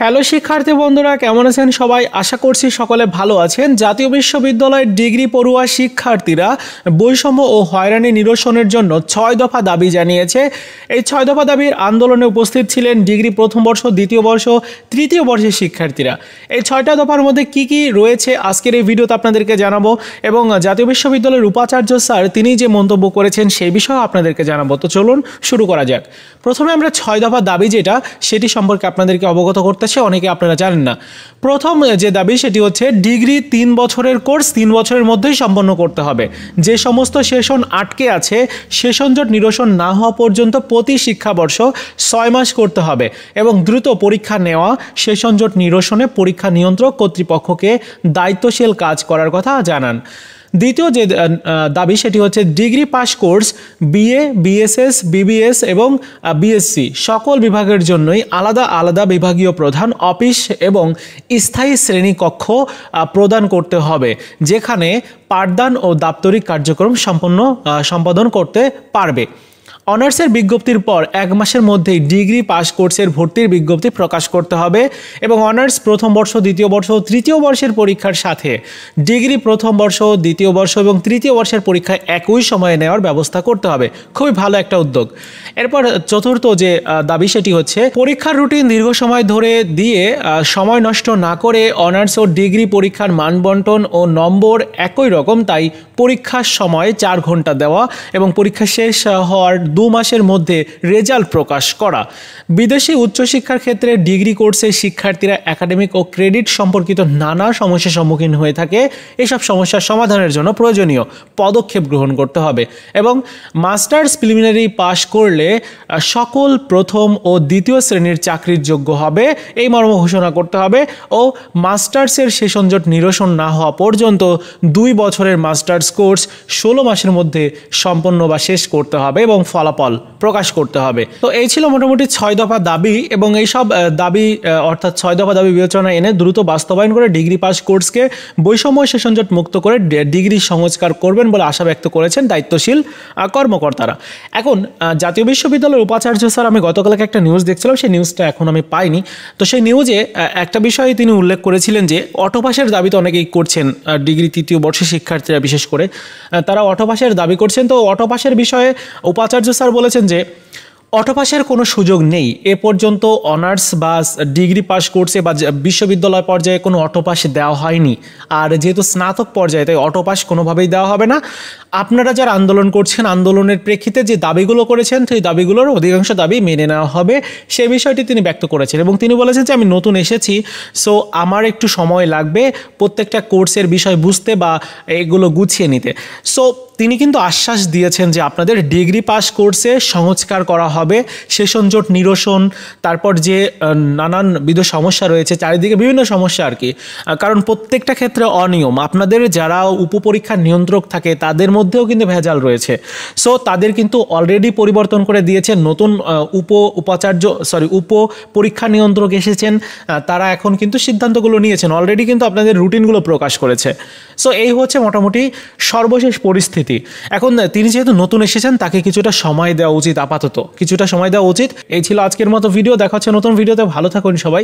Hello শিক্ষার্থী বন্ধুরা, কেমন আছেন সবাই? আশা করছি সকলে ভালো আছেন। জাতীয় বিশ্ববিদ্যালয়ের ডিগ্রি পড়ুয়া শিক্ষার্থীরা বৈষম্য ও হয়রানি নিরসনের জন্য 6 দফা দাবি জানিয়েছে। এই 6 দফা দাবির আন্দোলনে উপস্থিত ছিলেন ডিগ্রি প্রথম বর্ষ, দ্বিতীয় বর্ষ, তৃতীয় বর্ষের শিক্ষার্থীরা। এই 6টা দফার মধ্যে কি কি রয়েছে আজকের এই ভিডিওতে আপনাদেরকে জানাবো, এবং জাতীয় বিশ্ববিদ্যালয়ের উপাচার্য স্যার তিনি যে মন্তব্য করেছেন সেই বিষয়ে আপনাদেরকে জানাবো। তো চলুন শুরু করা যাক। প্রথমে আমরা 6 দফা দাবি যেটা সেটি সম্পর্কে আপনাদেরকে অবগত করতেছে, অনেকে আপনারা জানেন না। প্রথম যে দাবি সেটি হচ্ছে ডিগ্রি 3 বছরের কোর্স 3 বছরের মধ্যেই সম্পন্ন করতে হবে। যে সমস্ত সেশন আটকে আছে সেশন জট নিরসন না হওয়া পর্যন্ত প্রতি শিক্ষাবর্ষ 6 মাস করতে হবে, এবং দ্রুত পরীক্ষা নেওয়া সেশন জট নিরসনে পরীক্ষা নিয়ন্ত্রক কর্তৃপক্ষকে দায়িত্বশীল কাজ করার কথা জানান। দ্বিতীয় যে দাবি সেটি হচ্ছে degree pass course BA, BSS, BBS এবং বিএসসি সকল বিভাগের জন্যই আলাদা আলাদা বিভাগীয় প্রধান অফিস এবং স্থায়ী শ্রেণীকক্ষ প্রদান করতে হবে, যেখানে পাঠদান ও দাপ্তরিক কার্যক্রম সম্পাদন করতে পারবে। অনার্সের বিজ্ঞপ্তির পর 1 মাসের মধ্যেই ডিগ্রি পাস কোর্সের ভর্তির বিজ্ঞপ্তি প্রকাশ করতে হবে, এবং অনার্স প্রথম বর্ষ, দ্বিতীয় বর্ষ, তৃতীয় বর্ষের পরীক্ষার সাথে ডিগ্রি প্রথম বর্ষ, দ্বিতীয় বর্ষ এবং তৃতীয় বর্ষের পরীক্ষা একই সময়ে নেওয়ার ব্যবস্থা করতে হবে। খুবই ভালো একটা উদ্যোগ। এরপর চতুর্থ যে দাবি সেটি হচ্ছে পরীক্ষার রুটিন দীর্ঘ সময় ধরে দিয়ে সময় নষ্ট না করে অনার্স ও ডিগ্রি পরীক্ষার মান বন্টন ও নম্বর একই রকম, তাই পরীক্ষার সময় 4 ঘন্টা দেওয়া এবং পরীক্ষা শেষ হওয়ার 2 মাসের মধ্যে রেজাল্ট প্রকাশ করা। বিদেশি উচ্চশিক্ষার ক্ষেত্রে ডিগ্রি কোর্সের শিক্ষার্থীরা একাডেমিক ও ক্রেডিট সম্পর্কিত নানা সমস্যার সম্মুখীন হয়ে থাকে। এসব সমস্যার সমাধানের জন্য প্রয়োজনীয় পদক্ষেপ গ্রহণ করতে হবে, এবং মাস্টার্স প্রিলিমিনারি পাশ করলে সকল প্রথম ও দ্বিতীয় শ্রেণীর চাকরির যোগ্য হবে এই মর্ম ঘোষণা করতে হবে, ও মাস্টার্সের সেশন জট নিরসন না হওয়া পর্যন্ত 2 বছরের মাস্টার্স কোর্স 16 মাসের মধ্যে সম্পন্ন বা শেষ করতে হবে এবং ফলাফল প্রকাশ করতে হবে। তো এই ছিল মোটামুটি 6 দফা দাবি, এবং এইসব দাবি অর্থাৎ 6 দফা দাবি বিবেচনা এনে দ্রুত বাস্তবায়ন করে ডিগ্রি পাস কোর্সকে বৈষম্য সেশন জট মুক্ত করে ডিগ্রি সংস্কার করবেন বলে আশা ব্যক্ত করেছেন দায়িত্বশীল কর্মকর্তারা। এখন জাতীয় বিশ্ববিদ্যালয়ের উপাচার্য স্যার, আমি গতকালকে একটা নিউজ দেখছিলাম, সেই নিউজটা এখন আমি পাইনি। তো সেই নিউজে একটা বিষয়ে তিনি উল্লেখ করেছিলেন যে অটোপাসের দাবি তো অনেকেই করছেন, ডিগ্রি তৃতীয় বর্ষের শিক্ষার্থীরা বিশেষ করে তারা অটোপাসের দাবি করছেন। তো অটোপাসের বিষয়ে উপাচার্য স্যার বলেছেন যে অটোপাসের কোনো সুযোগ নেই। এ পর্যন্ত অনার্স বা ডিগ্রি পাস কোর্সে বা বিশ্ববিদ্যালয় পর্যায়ে কোনো অটোপাস দেওয়া হয়নি, আর যেহেতু স্নাতক পর্যায়ে তাই অটোপাস কোনোভাবেই দেওয়া হবে না। আপনারা যারা আন্দোলন করছেন, আন্দোলনের প্রেক্ষিতে যে দাবিগুলো করেছেন সেই দাবিগুলোর অধিকাংশ দাবি মেনে নেওয়া হবে, সে বিষয়টি তিনি ব্যক্ত করেছেন। এবং তিনি বলেছেন যে আমি নতুন এসেছি, সো আমার একটু সময় লাগবে প্রত্যেকটা কোর্সের বিষয় বুঝতে বা এগুলো গুছিয়ে নিতে। সো তিনি কিন্তু আশ্বাস দিয়েছেন যে আপনাদের ডিগ্রি পাস কোর্সে সংস্কার করা হবে, সেশন জট নিরসন, তারপর যে নানানবিধ সমস্যা রয়েছে চারিদিকে বিভিন্ন সমস্যা আর কি, কারণ প্রত্যেকটা ক্ষেত্রে অনিয়ম। আপনাদের যারা উপপরীক্ষার নিয়ন্ত্রক থাকে তাদের মধ্যেও কিন্তু ভেজাল রয়েছে। সো তাদের কিন্তু অলরেডি পরিবর্তন করে দিয়েছেন, নতুন উপ পরীক্ষা নিয়ন্ত্রক এসেছেন, তারা এখন কিন্তু সিদ্ধান্তগুলো নিয়েছেন, অলরেডি কিন্তু আপনাদের রুটিনগুলো প্রকাশ করেছে। সো এই হচ্ছে মোটামুটি সর্বশেষ পরিস্থিতি। এখন তিনি যেহেতু নতুন এসেছেন তাকে কিছুটা সময় দেওয়া উচিত, আপাতত কিছুটা সময় দেওয়া উচিত। এই ছিল আজকের মতো ভিডিও, দেখা হচ্ছে নতুন ভিডিওতে। ভালো থাকুন সবাই।